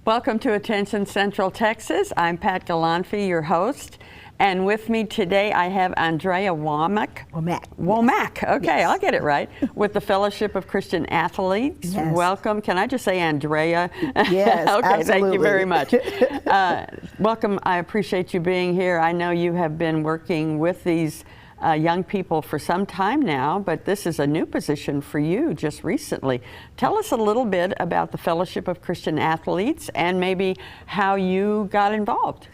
Welcome to Attention Central Texas. I'm Pat Galanfi, your host. And with me today, I have Andrea Womack. Womack. Okay, yes. I'll get it right. With the Fellowship of Christian Athletes. Yes. Welcome. Can I just say Andrea? Yes, okay, absolutely. Thank you very much. Welcome. I appreciate you being here. I know you have been working with these young people for some time now, but this is a new position for you just recently. Tell us a little bit about the Fellowship of Christian Athletes and maybe how you got involved.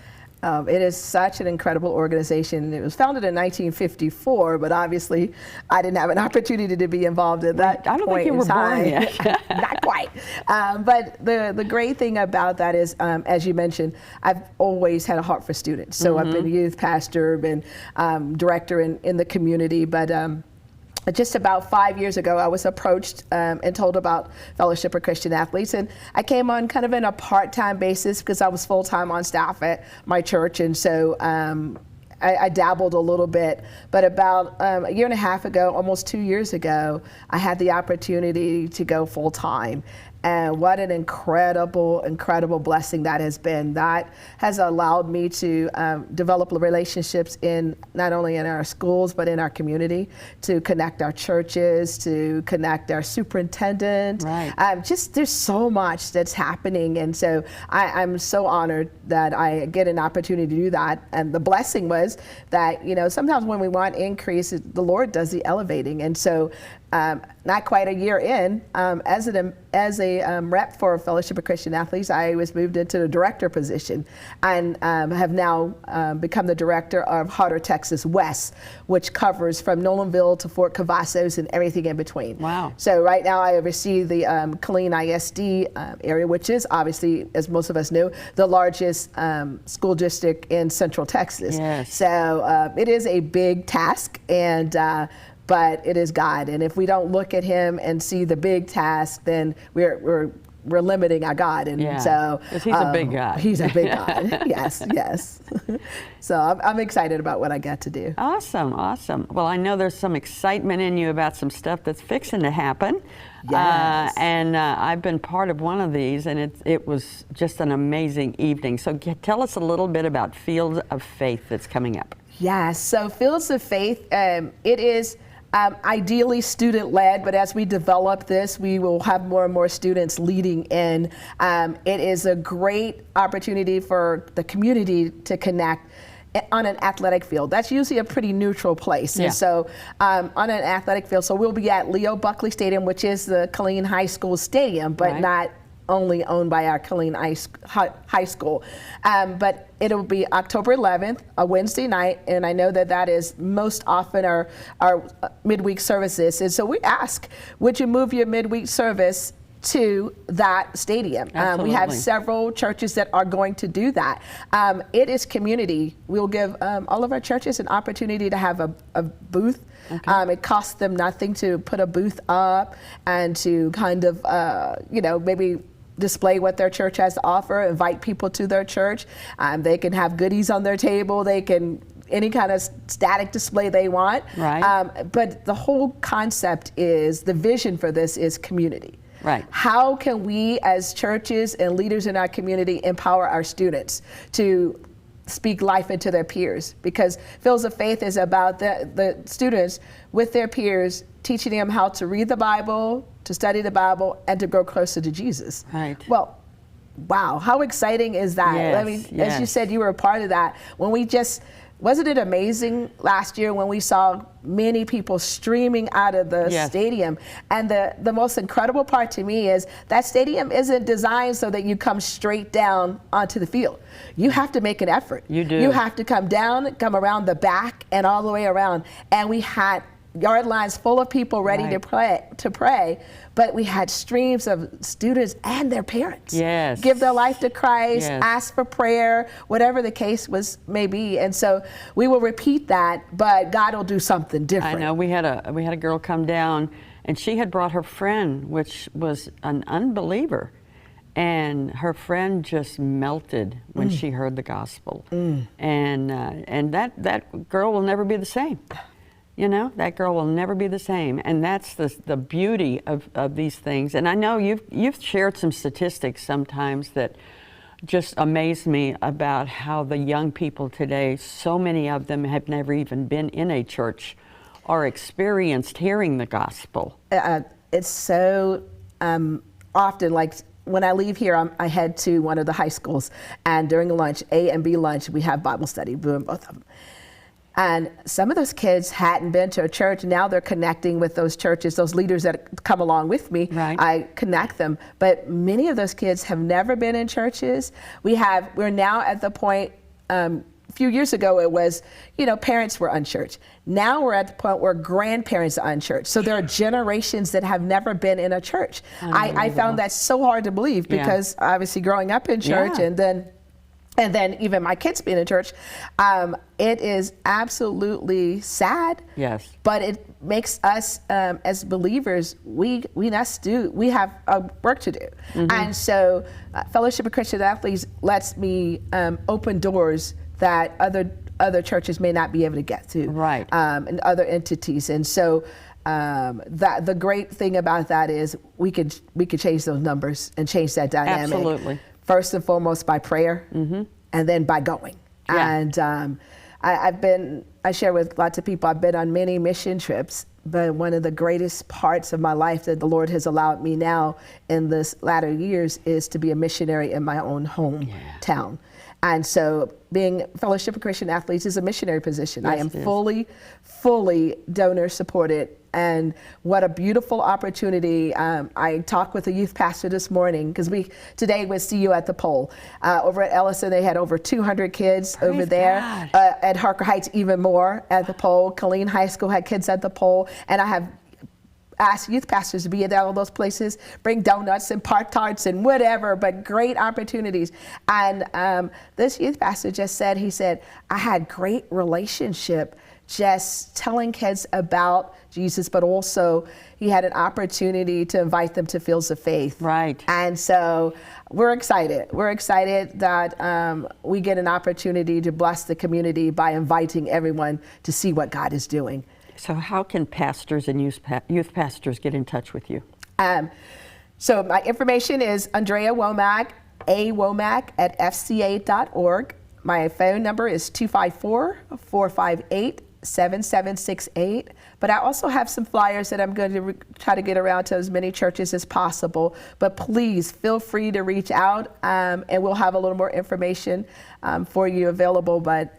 It is such an incredible organization. It was founded in 1954, but obviously I didn't have an opportunity to be involved at that point. I don't think you were born yet. Not quite. But the great thing about that is, as you mentioned, I've always had a heart for students. So I've been youth pastor, been director in the community, but just about 5 years ago, I was approached and told about Fellowship of Christian Athletes, and I came on kind of in a part-time basis because I was full-time on staff at my church, and so I dabbled a little bit. But about a year and a half ago, almost 2 years ago, I had the opportunity to go full-time. And what an incredible, incredible blessing that has been. That has allowed me to develop relationships in not only in our schools, but in our community, to connect our churches, to connect our superintendent. Right. Just there's so much that's happening. And so I'm so honored that I get an opportunity to do that. And the blessing was that, you know, sometimes when we want increase, the Lord does the elevating. And so not quite a year in, as a rep for Fellowship of Christian Athletes, I was moved into the director position and have now become the director of Harder Texas West, which covers from Nolanville to Fort Cavazos and everything in between. Wow. So right now I oversee the Killeen ISD area, which is obviously, as most of us know, the largest school district in Central Texas. Yes. So it is a big task, and but it is God, and if we don't look at Him and see the big task, then we're limiting our God. And so He's a big God. He's a big God. Yes, yes. So I'm excited about what I get to do. Awesome, awesome. Well, I know there's some excitement in you about some stuff that's fixing to happen. Yes. And I've been part of one of these, and it was just an amazing evening. So tell us a little bit about Fields of Faith that's coming up. Yes, so Fields of Faith, it is ideally student-led, but as we develop this, we will have more and more students leading in. It is a great opportunity for the community to connect on an athletic field. That's usually a pretty neutral place. Yeah. And so on an athletic field, so we'll be at Leo Buckley Stadium, which is the Killeen High School stadium, but right. not only owned by our Killeen High School. But it'll be October 11th, a Wednesday night, and I know that is most often our midweek services. And so we ask, would you move your midweek service to that stadium? We have several churches that are going to do that. It is community. We'll give all of our churches an opportunity to have a booth. Okay. It costs them nothing to put a booth up and to kind of, maybe display what their church has to offer, invite people to their church. They can have goodies on their table. They can any kind of static display they want. Right. But the whole concept is, the vision for this is community. Right. How can we as churches and leaders in our community empower our students to speak life into their peers? Because Fields of Faith is about the students with their peers, teaching them how to read the Bible, to study the Bible, and to grow closer to Jesus. Right. Well, wow, how exciting is that? Yes, I mean, as you said, you were a part of that. Wasn't it amazing last year when we saw many people streaming out of the stadium? And the most incredible part to me is that stadium isn't designed so that you come straight down onto the field. You have to make an effort. You do. You have to come down, come around the back, and all the way around. And we had yard lines full of people ready to pray, but we had streams of students and their parents give their life to Christ, ask for prayer, whatever the case may be. And so we will repeat that, but God will do something different. I know we had a girl come down, and she had brought her friend, which was an unbeliever. And her friend just melted when she heard the gospel. And that girl will never be the same. you know, that girl will never be the same. And that's the beauty of these things. And I know you've shared some statistics sometimes that just amaze me about how the young people today, so many of them have never even been in a church or experienced hearing the gospel. It's so often, like when I leave here, I head to one of the high schools, and during lunch, A and B lunch, we have Bible study, doing both of them. And some of those kids hadn't been to a church. Now they're connecting with those churches, those leaders that come along with me. Right. I connect them. But many of those kids have never been in churches. We're now at the point, a few years ago it was, you know, parents were unchurched. Now we're at the point where grandparents are unchurched. So there are generations that have never been in a church. I found that so hard to believe because obviously growing up in church and then even my kids being in church, it is absolutely sad. Yes. But it makes us as believers, we have work to do. And so Fellowship of Christian Athletes lets me open doors that other churches may not be able to get to. Right. And other entities. And so that the great thing about that is we could change those numbers and change that dynamic. Absolutely. First and foremost by prayer, and then by going. Yeah. And I share with lots of people, I've been on many mission trips, but one of the greatest parts of my life that the Lord has allowed me now in this latter years is to be a missionary in my own hometown. And so being Fellowship of Christian Athletes is a missionary position. Yes, I am fully donor supported. And what a beautiful opportunity. I talked with a youth pastor this morning because today was See You at the Pole. Over at Ellison, they had over 200 kids over there. At Harker Heights, even more at the pole. Killeen High School had kids at the pole. And I have ask youth pastors to be at all those places, bring donuts and Pop-Tarts and whatever, but great opportunities. And this youth pastor just said, he said, I had great relationship just telling kids about Jesus, but also he had an opportunity to invite them to Fields of Faith. Right. And so we're excited. We're excited that we get an opportunity to bless the community by inviting everyone to see what God is doing. So how can pastors and youth pastors get in touch with you? So my information is Andrea Womack, awomack@fca.org. My phone number is 254-458-7768. But I also have some flyers that I'm going to try to get around to as many churches as possible. But please feel free to reach out, and we'll have a little more information for you available. But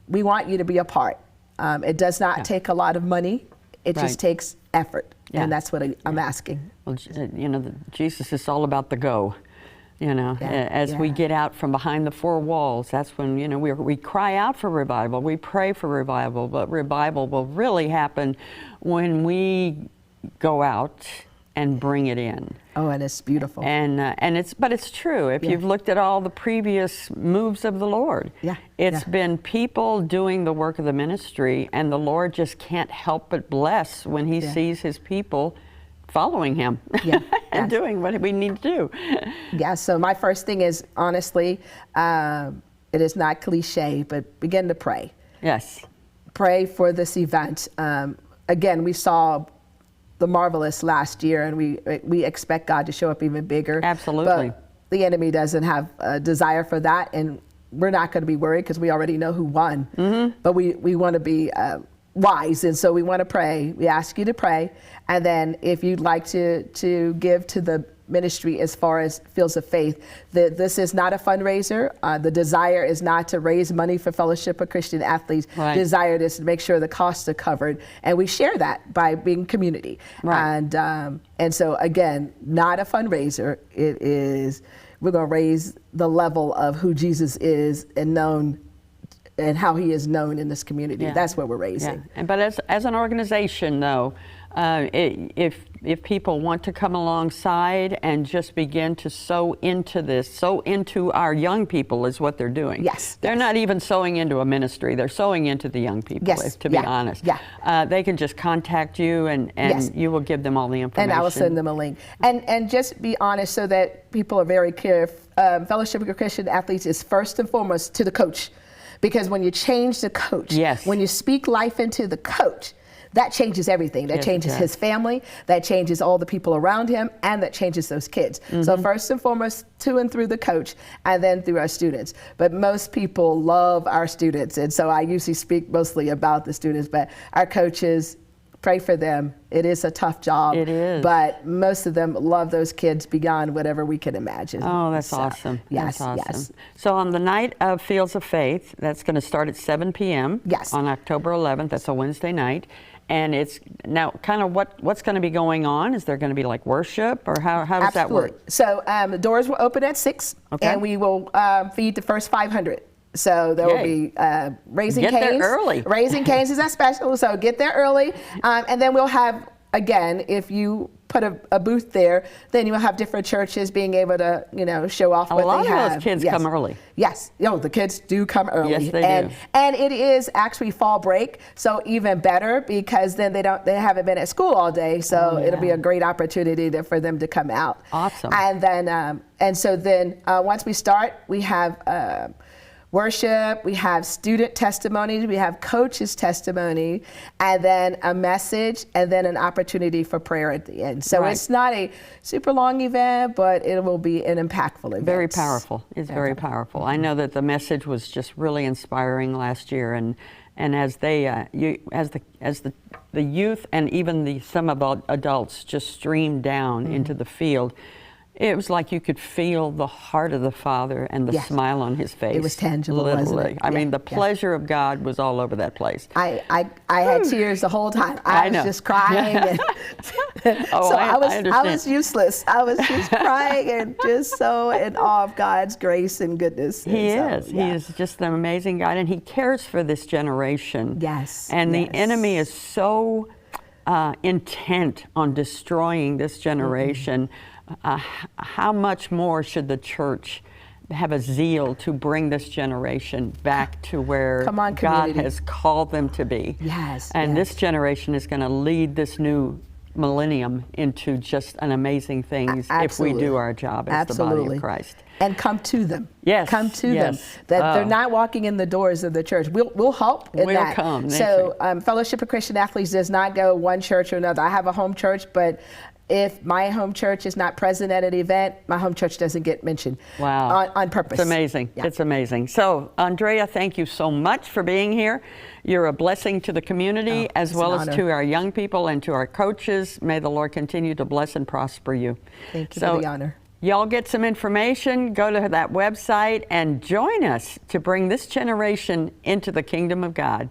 we want you to be a part. It does not take a lot of money. It just takes effort. And that's what I'm asking. Well, you know, Jesus is all about the go. You know, as we get out from behind the four walls, that's when, you know, we cry out for revival. We pray for revival, but revival will really happen when we go out and bring it in. Oh, and it's beautiful. And it's true. If you've looked at all the previous moves of the Lord, it's been people doing the work of the ministry, and the Lord just can't help but bless when he sees his people following him and doing what we need to do. So my first thing is, honestly, it is not cliche, but begin to pray. Yes. Pray for this event. Again, we saw the marvelous last year, and we expect God to show up even bigger. Absolutely. But the enemy doesn't have a desire for that, and we're not going to be worried because we already know who won. But we want to be wise, and so we want to pray. We ask you to pray, and then if you'd like to give to the ministry as far as Fields of Faith, this is not a fundraiser. The desire is not to raise money for Fellowship of Christian Athletes. The desire is to make sure the costs are covered, and we share that by being community. And so again, not a fundraiser. It is, we're going to raise the level of who Jesus is and known, and how he is known in this community. That's what we're raising. But as an organization, though, if people want to come alongside and just begin to sow into this, sow into our young people is what they're doing. They're not even sowing into a ministry. They're sowing into the young people, to be honest. They can just contact you, and you will give them all the information. And I will send them a link. And just be honest so that people are very clear. Fellowship of Christian Athletes is first and foremost to the coach. Because when you change the coach, when you speak life into the coach, that changes everything. That Yes, it changes does. his family, that changes all the people around him, and that changes those kids. So first and foremost, to and through the coach, and then through our students. But most people love our students, and so I usually speak mostly about the students, but our coaches, pray for them. It is a tough job. It is. But most of them love those kids beyond whatever we can imagine. Oh, that's So, awesome. Yes, That's awesome. yes. So on the night of Fields of Faith, that's going to start at 7 p.m. Yes. on October 11th. That's a Wednesday night. And it's now kind of what's going to be going on? Is there going to be like worship, or how does that Absolutely. work? So the doors will open at 6, Okay. and we will feed the first 500. So there will Yay. be Raising Get Cane's. there early. Raising Cane's is our special, so get there early. And then we'll have, again, if you put a booth there, then you'll have different churches being able to, show off what lot they of have. those kids Yes. come early. Yes, the kids do come early. Yes, they and, do. And it is actually fall break, so even better, because then they haven't been at school all day, so it'll be a great opportunity for them to come out. Awesome. And then so then once we start, we have worship, we have student testimonies, we have coaches' testimony, and then a message, and then an opportunity for prayer at the end. So Right. it's not a super long event, but it will be an impactful event. Very powerful. It's very powerful. I know that the message was just really inspiring last year, and as they as the youth and even some of the adults just streamed down into the field, it was like you could feel the heart of the Father and the Yes. smile on his face. It was tangible, literally. wasn't it? I mean, Yeah, the pleasure of God was all over that place. I had tears the whole time. I I know. was just crying. And Oh, so I I was understand. useless. I was just crying and just so in awe of God's grace and goodness. He And is. so, He yeah. is just an amazing God, and he cares for this generation. Yes, And the yes. enemy is so intent on destroying this generation. How much more should the church have a zeal to bring this generation back to where Come on, God community. has called them to be? Yes, And yes. this generation is going to lead this new millennium into just an amazing things if we do Absolutely. our job as the body Absolutely. of Christ. And come to them. Yes, Come to yes. them. That they're Oh. not walking in the doors of the church. We'll help in We'll that. come. So Fellowship of Christian Athletes does not go one church or another. I have a home church, but if my home church is not present at an event, my home church doesn't get mentioned. Wow. On purpose. It's amazing. Yeah. It's amazing. So, Andrea, thank you so much for being here. You're a blessing to the community as it's well an as honor. to our young people and to our coaches. May the Lord continue to bless and prosper you. Thank you So, for the honor. Y'all get some information, go to that website, and join us to bring this generation into the kingdom of God.